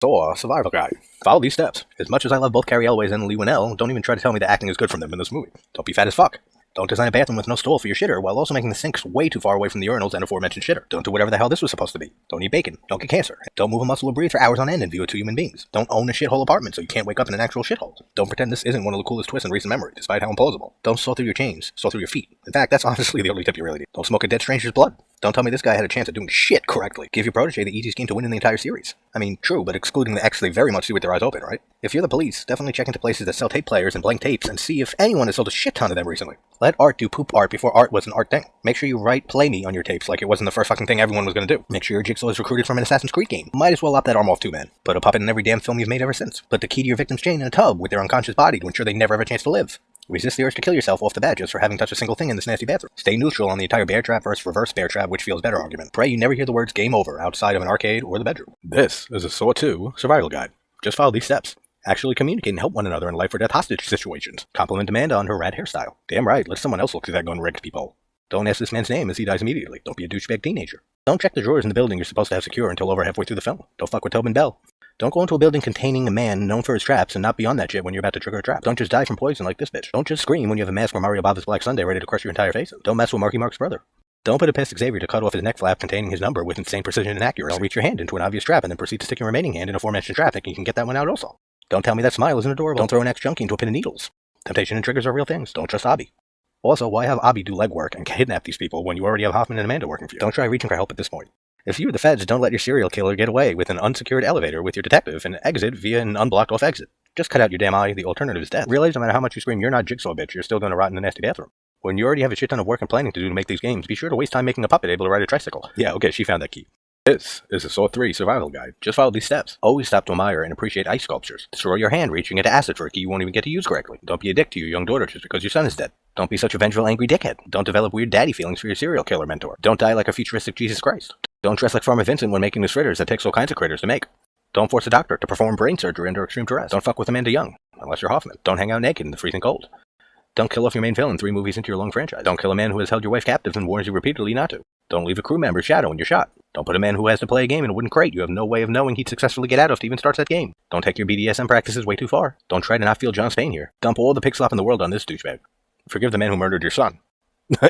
Saw Survival Guide. Follow these steps. As much as I love both Carrie Elways and Lee Winnell, don't even try to tell me the acting is good from them in this movie. Don't be fat as fuck. Don't design a bathroom with no stall for your shitter, while also making the sinks way too far away from the urinals and aforementioned shitter. Don't do whatever the hell this was supposed to be. Don't eat bacon. Don't get cancer. Don't move a muscle or breathe for hours on end in view of two human beings. Don't own a shithole apartment so you can't wake up in an actual shithole. Don't pretend this isn't one of the coolest twists in recent memory, despite how implausible. Don't saw through your chains. Saw through your feet. In fact, that's honestly the only tip you really need. Don't smoke a dead stranger's blood. Don't tell me this guy had a chance at doing shit correctly. Give your protege the easiest game to win in the entire series. I mean, true, but excluding the X they very much see with their eyes open, right? If you're the police, definitely check into places that sell tape players and blank tapes and see if anyone has sold a shit ton of them recently. Let art do poop art before art was an art thing. Make sure you write play me on your tapes like it wasn't the first fucking thing everyone was gonna do. Make sure your jigsaw is recruited from an Assassin's Creed game. Might as well lop that arm off too, man. Put a puppet in every damn film you've made ever since. Put the key to your victim's chain in a tub with their unconscious body to ensure they never have a chance to live. Resist the urge to kill yourself off the bat just for having touched a single thing in this nasty bathroom. Stay neutral on the entire bear trap versus reverse bear trap, which feels better argument. Pray you never hear the words game over outside of an arcade or the bedroom. This is a Saw 2 survival guide. Just follow these steps. Actually communicate and help one another in life or death hostage situations. Compliment Amanda on her rad hairstyle. Damn right, let someone else look through that gun rigged peephole. Don't ask this man's name as he dies immediately. Don't be a douchebag teenager. Don't check the drawers in the building you're supposed to have secure until over halfway through the film. Don't fuck with Tobin Bell. Don't go into a building containing a man known for his traps and not be on that shit when you're about to trigger a trap. Don't just die from poison like this bitch. Don't just scream when you have a mask from Mario Bava's Black Sunday ready to crush your entire face. Don't mess with Marky Mark's brother. Don't put it past Xavier to cut off his neck flap containing his number with insane precision and accuracy. Don't reach your hand into an obvious trap and then proceed to stick your remaining hand in aforementioned trap thinking you can get that one out also. Don't tell me that smile isn't adorable. Don't throw an ex-junkie into a pin of needles. Temptation and triggers are real things. Don't trust Abby. Also, why have Abby do legwork and kidnap these people when you already have Hoffman and Amanda working for you? Don't try reaching for help at this point. If you or the feds, don't let your serial killer get away with an unsecured elevator with your detective and exit via an unblocked off exit. Just cut out your damn eye, the alternative is death. Realize no matter how much you scream, you're not Jigsaw bitch, you're still gonna rot in the nasty bathroom. When you already have a shit ton of work and planning to do to make these games, be sure to waste time making a puppet able to ride a tricycle. Yeah, okay, she found that key. This is a Saw 3 survival guide. Just follow these steps. Always stop to admire and appreciate ice sculptures. Destroy your hand reaching into acid for a key you won't even get to use correctly. Don't be a dick to your young daughter just because your son is dead. Don't be such a vengeful, angry dickhead. Don't develop weird daddy feelings for your serial killer mentor. Don't die like a futuristic Jesus Christ. Don't dress like Farmer Vincent when making his fritters that takes all kinds of critters to make. Don't force a doctor to perform brain surgery under extreme duress. Don't fuck with Amanda Young, unless you're Hoffman. Don't hang out naked in the freezing cold. Don't kill off your main villain 3 movies into your long franchise. Don't kill a man who has held your wife captive and warns you repeatedly not to. Don't leave a crew member's shadow when you're shot. Don't put a man who has to play a game in a wooden crate you have no way of knowing he'd successfully get out of to even start that game. Don't take your BDSM practices way too far. Don't try to not feel John Spain here. Dump all the pig slop in the world on this douchebag. Forgive the man who murdered your son.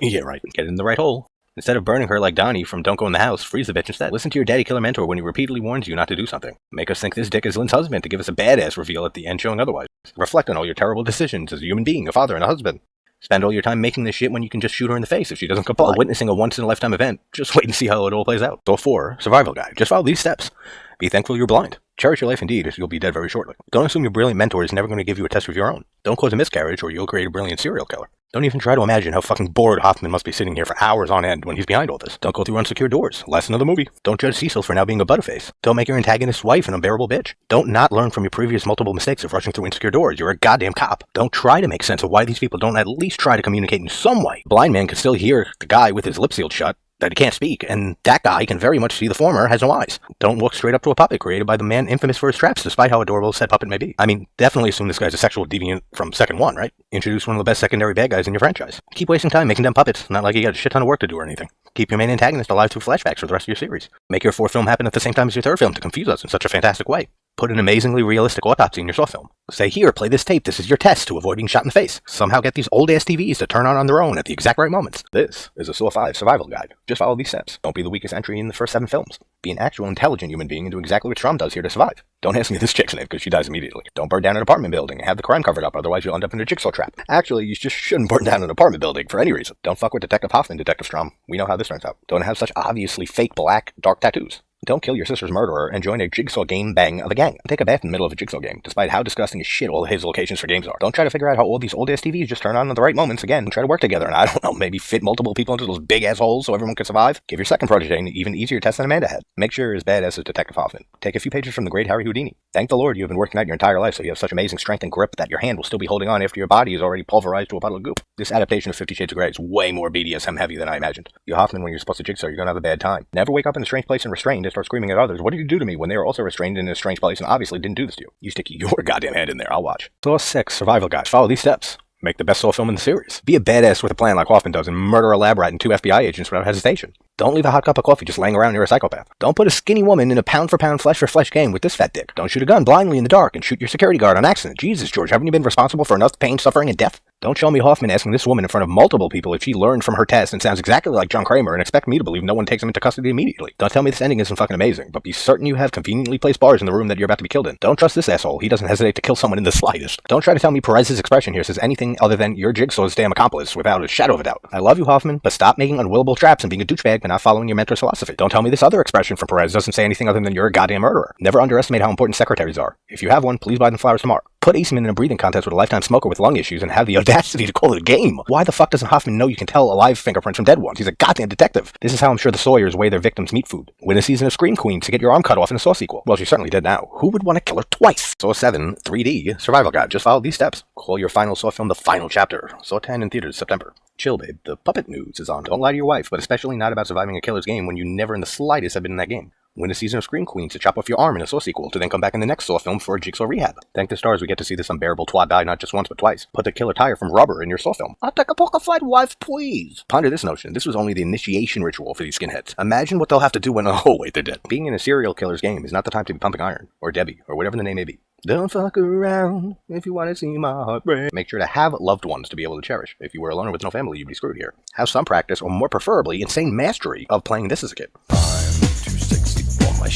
Yeah, right. Get it in the right hole. Instead of burning her like Donnie from Don't Go in the House, freeze the bitch instead. Listen to your daddy killer mentor when he repeatedly warns you not to do something. Make us think this dick is Lynn's husband to give us a badass reveal at the end showing otherwise. Reflect on all your terrible decisions as a human being, a father, and a husband. Spend all your time making this shit when you can just shoot her in the face if she doesn't comply. While witnessing a once-in-a-lifetime event, just wait and see how it all plays out. Saw 4 survival guide. Just follow these steps. Be thankful you're blind. Cherish your life indeed, as you'll be dead very shortly. Don't assume your brilliant mentor is never going to give you a test of your own. Don't cause a miscarriage or you'll create a brilliant serial killer. Don't even try to imagine how fucking bored Hoffman must be sitting here for hours on end when he's behind all this. Don't go through unsecured doors. Lesson of the movie. Don't judge Cecil for now being a butterface. Don't make your antagonist's wife an unbearable bitch. Don't not learn from your previous multiple mistakes of rushing through insecure doors. You're a goddamn cop. Don't try to make sense of why these people don't at least try to communicate in some way. Blind man can still hear the guy with his lip sealed shut that he can't speak, and that guy can very much see the former has no eyes. Don't walk straight up to a puppet created by the man infamous for his traps, despite how adorable said puppet may be. I mean, definitely assume this guy's a sexual deviant from second one, right? Introduce one of the best secondary bad guys in your franchise. Keep wasting time making them puppets, not like you got a shit ton of work to do or anything. Keep your main antagonist alive through flashbacks for the rest of your series. Make your 4th film happen at the same time as your 3rd film to confuse us in such a fantastic way. Put an amazingly realistic autopsy in your Saw film. Say, here, play this tape, this is your test to avoid being shot in the face. Somehow get these old-ass TVs to turn on their own at the exact right moments. This is a Saw 5 survival guide. Just follow these steps. Don't be the weakest entry in the first 7 films. Be an actual intelligent human being and do exactly what Strom does here to survive. Don't ask me this chick's name because she dies immediately. Don't burn down an apartment building and have the crime covered up, otherwise you'll end up in a jigsaw trap. Actually, you just shouldn't burn down an apartment building for any reason. Don't fuck with Detective Hoffman, Detective Strom. We know how this turns out. Don't have such obviously fake black, dark tattoos. Don't kill your sister's murderer and join a jigsaw game bang of a gang. Take a bath in the middle of a jigsaw game, despite how disgusting as shit all his locations for games are. Don't try to figure out how all these old-ass TVs just turn on at the right moments again and try to work together and, I don't know, maybe fit multiple people into those big-ass holes so everyone can survive. Give your second protege an even easier test than Amanda had. Make sure you're as badass as Detective Hoffman. Take a few pages from the great Harry Houdini. Thank the Lord you have been working out your entire life so you have such amazing strength and grip that your hand will still be holding on after your body is already pulverized to a puddle of goop. This adaptation of 50 Shades of Grey is way more BDSM heavy than I imagined. You Hoffman, when you're supposed to jigsaw, you're gonna have a bad time. Never wake up in a strange place and restrained and start screaming at others. What did you do to me when they were also restrained in a strange place and obviously didn't do this to you? You stick your goddamn hand in there, I'll watch. Saw 6 survival guide. Follow these steps. Make the best Saw film in the series. Be a badass with a plan like Hoffman does and murder a lab rat and 2 FBI agents without hesitation. Don't leave a hot cup of coffee just laying around near a psychopath. Don't put a skinny woman in a pound-for-pound, flesh-for-flesh game with this fat dick. Don't shoot a gun blindly in the dark and shoot your security guard on accident. Jesus, George, haven't you been responsible for enough pain, suffering, and death? Don't show me Hoffman asking this woman in front of multiple people if she learned from her test and sounds exactly like John Kramer and expect me to believe no one takes him into custody immediately. Don't tell me this ending isn't fucking amazing, but be certain you have conveniently placed bars in the room that you're about to be killed in. Don't trust this asshole. He doesn't hesitate to kill someone in the slightest. Don't try to tell me Perez's expression here says anything other than your jigsaw's damn accomplice without a shadow of a doubt. I love you, Hoffman, but stop making unwillable traps and being a douchebag and not following your mentor's philosophy. Don't tell me this other expression from Perez doesn't say anything other than you're a goddamn murderer. Never underestimate how important secretaries are. If you have one, please buy them flowers tomorrow. Put Aceman in a breathing contest with a lifetime smoker with lung issues and have the audacity to call it a game. Why the fuck doesn't Hoffman know you can tell alive fingerprints from dead ones? He's a goddamn detective. This is how I'm sure the Sawyers weigh their victims' meat food. Win a season of Scream Queens to get your arm cut off in a Saw sequel. Well, she certainly did now. Who would want to kill her twice? Saw 7, 3D, Survival Guide. Just follow these steps. Call your final Saw film the final chapter. Saw 10 in theaters September. Chill, babe. The puppet news is on. Don't lie to your wife, but especially not about surviving a killer's game when you never in the slightest have been in that game. Win a season of Scream Queens to chop off your arm in a Saw sequel to then come back in the next Saw film for a jigsaw rehab. Thank the stars we get to see this unbearable twat die not just once but twice. Put the killer tire from rubber in your Saw film. I'll take a poker-fied wife, please. Ponder this notion. This was only the initiation ritual for these skinheads. Imagine what they'll have to do when, oh wait, they're dead. Being in a serial killer's game is not the time to be pumping iron, or Debbie, or whatever the name may be. Don't fuck around if you want to see my heart break. Make sure to have loved ones to be able to cherish. If you were a loner with no family, you'd be screwed here. Have some practice, or more preferably, insane mastery of playing this as a kid.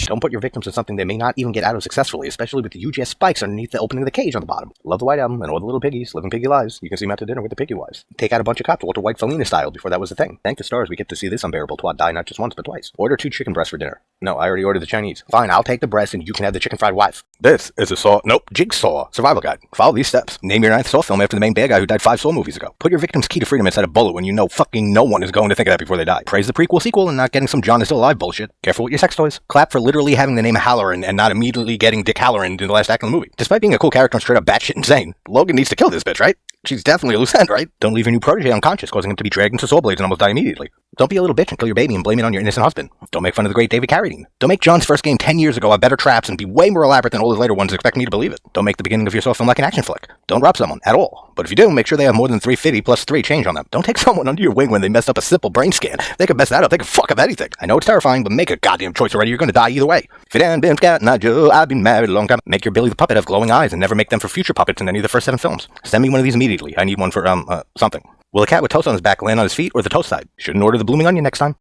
Don't put your victims in something they may not even get out of successfully, especially with the UGS spikes underneath the opening of the cage on the bottom. Love the White Album and all the little piggies living piggy lives. You can see them out to dinner with the piggy wives. Take out a bunch of cops, Walter White Felina style, before that was a thing. Thank the stars we get to see this unbearable twat die not just once but twice. Order 2 chicken breasts for dinner. No, I already ordered the Chinese. Fine, I'll take the breast and you can have the chicken fried wife. This is a Jigsaw Survival Guide. Follow these steps. Name your 9th Saw film after the main bad guy who died 5 Saw movies ago. Put your victim's key to freedom inside a bullet when you know fucking no one is going to think of that before they die. Praise the prequel sequel and not getting some John is still alive bullshit. Careful with your sex toys. Clap for literally having the name Halloran and not immediately getting Dick Halloran in the last act of the movie. Despite being a cool character and straight up batshit insane, Logan needs to kill this bitch, right? She's definitely a loose end, right? Don't leave your new protege unconscious, causing him to be dragged into saw blades and almost die immediately. Don't be a little bitch and kill your baby and blame it on your innocent husband. Don't make fun of the great David Carradine. Don't make John's first game 10 years ago have better traps and be way more elaborate than all his later ones and expect me to believe it. Don't make the beginning of your Saw film like an action flick. Don't rob someone, at all. But if you do, make sure they have more than 350 plus 3 change on them. Don't take someone under your wing when they messed up a simple brain scan. They could mess that up, they could fuck up anything. I know it's terrifying, but make a goddamn choice already, you're gonna die either way. If it ain't been Scott, not Joe, I've been married a long time. Make your Billy the Puppet have glowing eyes and never make them for future puppets in any of the first 7 films. Send me one of these immediately. I need one for, something. Will a cat with toast on his back land on his feet or the toast side? Shouldn't order the blooming onion next time.